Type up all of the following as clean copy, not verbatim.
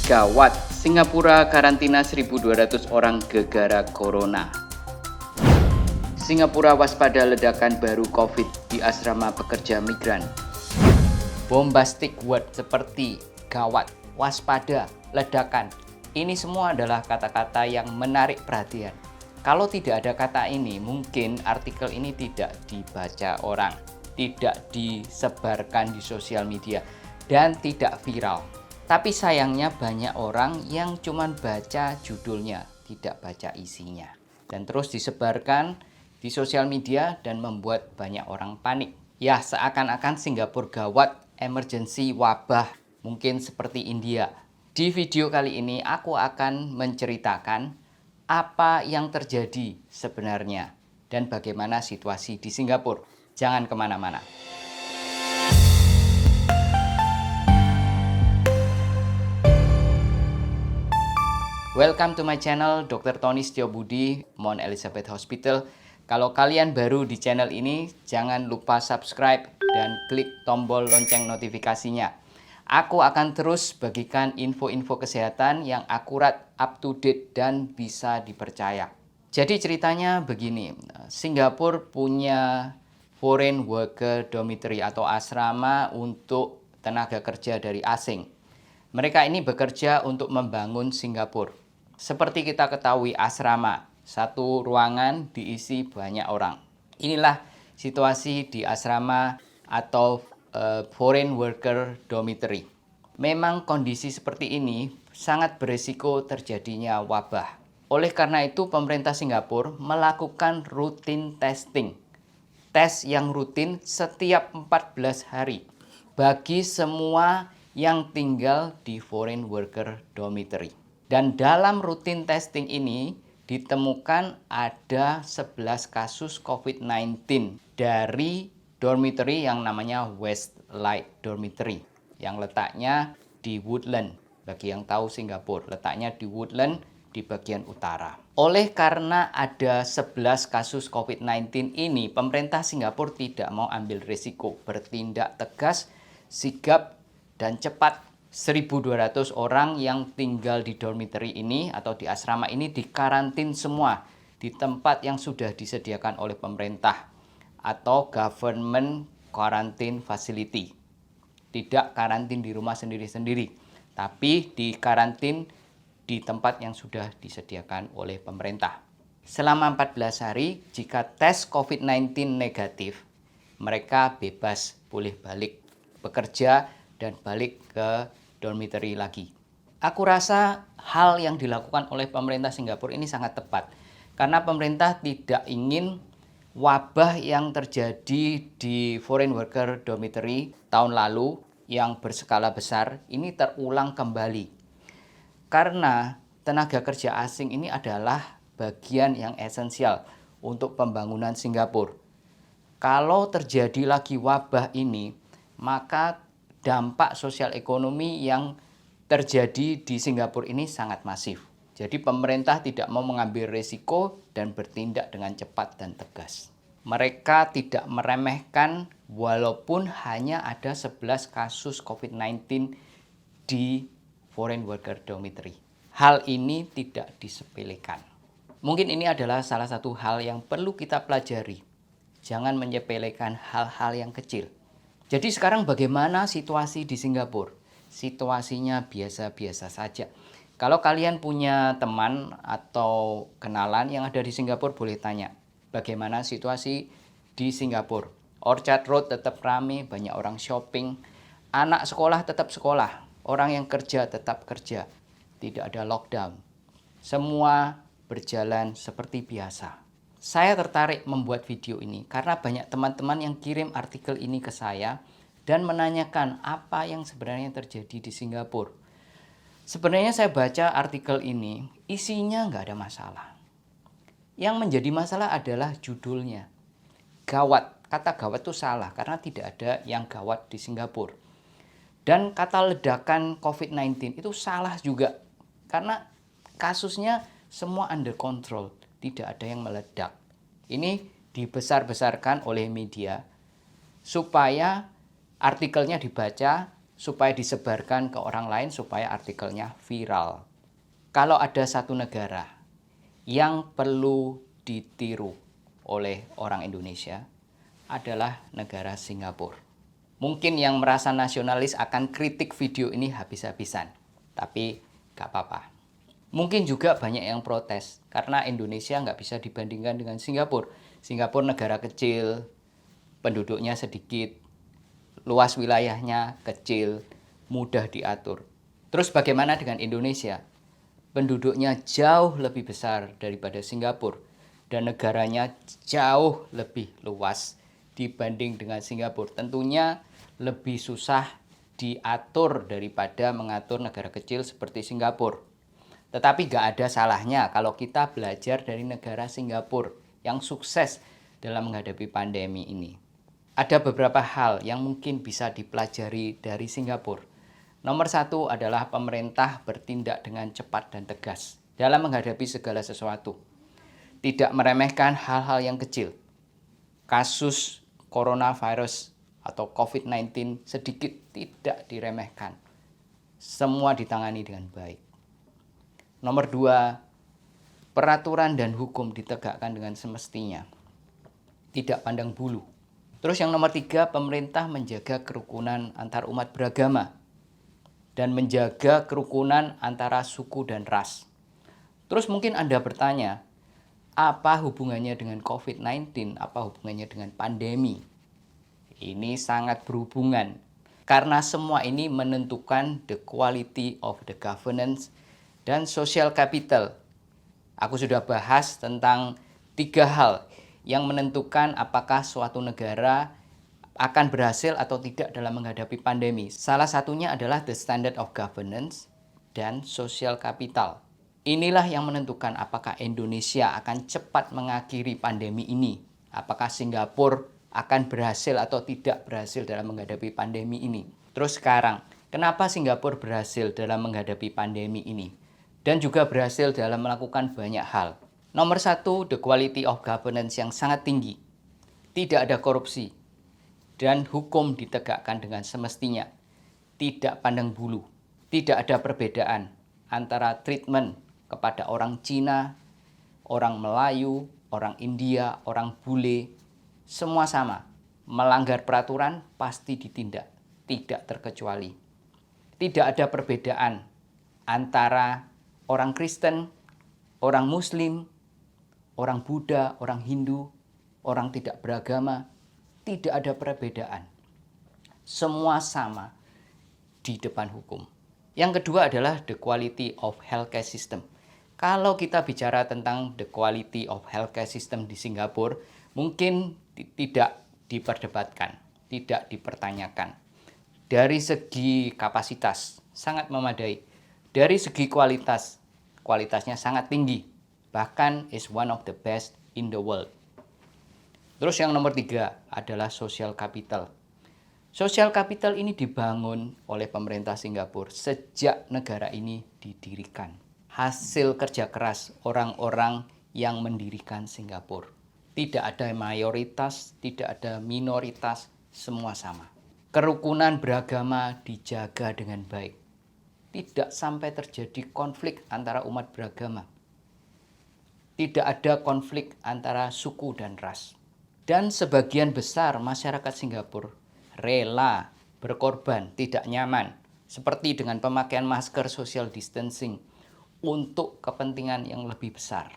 Gawat, Singapura karantina 1.200 orang gegara corona. Singapura waspada ledakan baru COVID di asrama pekerja migran. Bombastic word seperti gawat, waspada, ledakan. Ini semua adalah kata-kata yang menarik perhatian. Kalau tidak ada kata ini, mungkin artikel ini tidak dibaca orang, tidak disebarkan di sosial media, dan tidak viral. Tapi sayangnya banyak orang yang cuma baca judulnya, tidak baca isinya. Dan terus disebarkan di sosial media dan membuat banyak orang panik. Ya, seakan-akan Singapura gawat, emergency, wabah, mungkin seperti India. Di video kali ini aku akan menceritakan apa yang terjadi sebenarnya dan bagaimana situasi di Singapura. Jangan kemana-mana. Welcome to my channel, Dr. Tony Setiobudi, Mount Elizabeth Hospital. Kalau kalian baru di channel ini, jangan lupa subscribe dan klik tombol lonceng notifikasinya. Aku akan terus bagikan info-info kesehatan yang akurat, up to date, dan bisa dipercaya. Jadi ceritanya begini, Singapura punya Foreign Worker Dormitory atau asrama untuk tenaga kerja dari asing. Mereka ini bekerja untuk membangun Singapura. Seperti kita ketahui asrama, satu ruangan diisi banyak orang. Inilah situasi di asrama atau Foreign Worker Dormitory. Memang kondisi seperti ini sangat berisiko terjadinya wabah. Oleh karena itu pemerintah Singapura melakukan rutin testing. Tes yang rutin setiap 14 hari bagi semua yang tinggal di Foreign Worker Dormitory. Dan dalam rutin testing ini ditemukan ada 11 kasus COVID-19 dari dormitory yang namanya Westlight Dormitory yang letaknya di Woodland. Bagi yang tahu Singapura, letaknya di Woodland di bagian utara. Oleh karena ada 11 kasus COVID-19 ini, pemerintah Singapura tidak mau ambil risiko, bertindak tegas, sigap, dan cepat. 1.200 orang yang tinggal di dormitory ini atau di asrama ini dikarantin semua di tempat yang sudah disediakan oleh pemerintah atau government quarantine facility. Tidak karantin di rumah sendiri-sendiri, tapi dikarantin di tempat yang sudah disediakan oleh pemerintah. Selama 14 hari, jika tes COVID-19 negatif, mereka bebas boleh balik bekerja dan balik ke dormitory lagi. Aku rasa hal yang dilakukan oleh pemerintah Singapura ini sangat tepat. Karena pemerintah tidak ingin wabah yang terjadi di Foreign Worker Dormitory tahun lalu yang berskala besar ini terulang kembali. Karena tenaga kerja asing ini adalah bagian yang esensial untuk pembangunan Singapura. Kalau terjadi lagi wabah ini, maka dampak sosial ekonomi yang terjadi di Singapura ini sangat masif. Jadi pemerintah tidak mau mengambil risiko dan bertindak dengan cepat dan tegas. Mereka tidak meremehkan walaupun hanya ada 11 kasus COVID-19 di Foreign Worker Dormitory. Hal ini tidak disepelekan. Mungkin ini adalah salah satu hal yang perlu kita pelajari. Jangan menyepelekan hal-hal yang kecil. Jadi sekarang bagaimana situasi di Singapura? Situasinya biasa-biasa saja. Kalau kalian punya teman atau kenalan yang ada di Singapura, boleh tanya bagaimana situasi di Singapura. Orchard Road tetap ramai, banyak orang shopping. Anak sekolah tetap sekolah, orang yang kerja tetap kerja. Tidak ada lockdown. Semua berjalan seperti biasa. Saya tertarik membuat video ini karena banyak teman-teman yang kirim artikel ini ke saya dan menanyakan apa yang sebenarnya terjadi di Singapura. Sebenarnya saya baca artikel ini, isinya nggak ada masalah. Yang menjadi masalah adalah judulnya. Gawat. Kata gawat itu salah karena tidak ada yang gawat di Singapura. Dan kata ledakan COVID-19 itu salah juga karena kasusnya semua under control. Tidak ada yang meledak. Ini dibesar-besarkan oleh media supaya artikelnya dibaca supaya disebarkan ke orang lain supaya artikelnya viral. Kalau ada satu negara yang perlu ditiru oleh orang Indonesia adalah negara Singapura. Mungkin yang merasa nasionalis akan kritik video ini habis-habisan, tapi gak apa-apa. Mungkin juga banyak yang protes karena Indonesia nggak bisa dibandingkan dengan Singapura. Singapura negara kecil, penduduknya sedikit, luas wilayahnya kecil, mudah diatur. Terus bagaimana dengan Indonesia? Penduduknya jauh lebih besar daripada Singapura dan negaranya jauh lebih luas dibanding dengan Singapura. Tentunya lebih susah diatur daripada mengatur negara kecil seperti Singapura. Tetapi gak ada salahnya kalau kita belajar dari negara Singapura yang sukses dalam menghadapi pandemi ini. Ada beberapa hal yang mungkin bisa dipelajari dari Singapura. Nomor satu adalah pemerintah bertindak dengan cepat dan tegas dalam menghadapi segala sesuatu. Tidak meremehkan hal-hal yang kecil. Kasus coronavirus atau COVID-19 sedikit tidak diremehkan. Semua ditangani dengan baik. Nomor dua, peraturan dan hukum ditegakkan dengan semestinya. Tidak pandang bulu. Terus yang nomor tiga, pemerintah menjaga kerukunan antar umat beragama dan menjaga kerukunan antara suku dan ras. Terus mungkin Anda bertanya, apa hubungannya dengan COVID-19? Apa hubungannya dengan pandemi? Ini sangat berhubungan karena semua ini menentukan the quality of the governance dan social capital. Aku sudah bahas tentang 3 hal yang menentukan apakah suatu negara akan berhasil atau tidak dalam menghadapi pandemi. Salah satunya adalah the standard of governance dan social capital. Inilah yang menentukan apakah Indonesia akan cepat mengakhiri pandemi ini. Apakah Singapura akan berhasil atau tidak berhasil dalam menghadapi pandemi ini. Terus sekarang, kenapa Singapura berhasil dalam menghadapi pandemi ini? Dan juga berhasil dalam melakukan banyak hal. Nomor satu, the quality of governance yang sangat tinggi. Tidak ada korupsi. Dan hukum ditegakkan dengan semestinya. Tidak pandang bulu. Tidak ada perbedaan antara treatment kepada orang Cina, orang Melayu, orang India, orang bule. Semua sama. Melanggar peraturan pasti ditindak. Tidak terkecuali. Tidak ada perbedaan antara orang Kristen, orang Muslim, orang Buddha, orang Hindu, orang tidak beragama. Tidak ada perbedaan. Semua sama di depan hukum. Yang kedua adalah the quality of healthcare system. Kalau kita bicara tentang the quality of healthcare system di Singapura, mungkin tidak diperdebatkan, tidak dipertanyakan. Dari segi kapasitas, sangat memadai. Dari segi kualitas, kualitasnya sangat tinggi. Bahkan is one of the best in the world. Terus yang nomor 3 adalah social capital. Social capital ini dibangun oleh pemerintah Singapura sejak negara ini didirikan. Hasil kerja keras orang-orang yang mendirikan Singapura. Tidak ada mayoritas, tidak ada minoritas, semua sama. Kerukunan beragama dijaga dengan baik. Tidak sampai terjadi konflik antara umat beragama. Tidak ada konflik antara suku dan ras. Dan sebagian besar masyarakat Singapura rela berkorban, tidak nyaman, seperti dengan pemakaian masker, social distancing, untuk kepentingan yang lebih besar.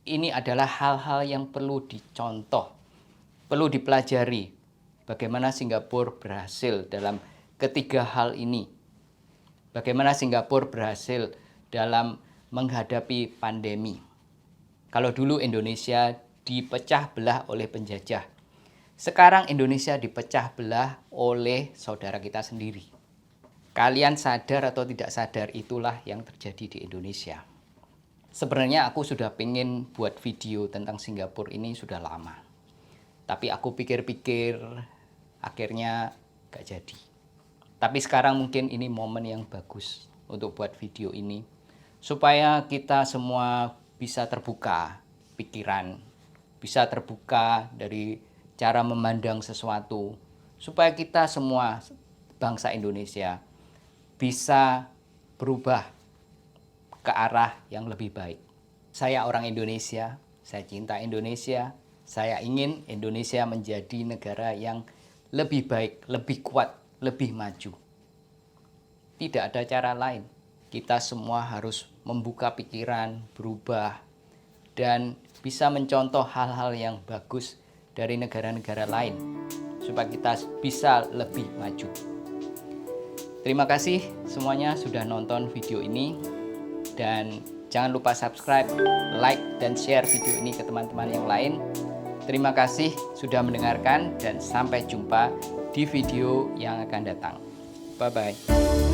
Ini adalah hal-hal yang perlu dicontoh, perlu dipelajari bagaimana Singapura berhasil dalam ketiga hal ini. Bagaimana Singapura berhasil dalam menghadapi pandemi. Kalau dulu Indonesia dipecah belah oleh penjajah, sekarang Indonesia dipecah belah oleh saudara kita sendiri. Kalian sadar atau tidak sadar, itulah yang terjadi di Indonesia. Sebenarnya aku sudah pengen buat video tentang Singapura ini sudah lama. Tapi aku pikir-pikir, akhirnya gak jadi. Tapi sekarang mungkin ini momen yang bagus untuk buat video ini. Supaya kita semua bisa terbuka pikiran, bisa terbuka dari cara memandang sesuatu. Supaya kita semua bangsa Indonesia bisa berubah ke arah yang lebih baik. Saya orang Indonesia, saya cinta Indonesia, saya ingin Indonesia menjadi negara yang lebih baik, lebih kuat, lebih maju. Tidak ada cara lain. Kita semua harus membuka pikiran, berubah, dan bisa mencontoh hal-hal yang bagus dari negara-negara lain supaya kita bisa lebih maju. Terima kasih semuanya sudah nonton video ini, dan jangan lupa subscribe, like, dan share video ini ke teman-teman yang lain. Terima kasih sudah mendengarkan dan sampai jumpa di video yang akan datang. Bye-bye.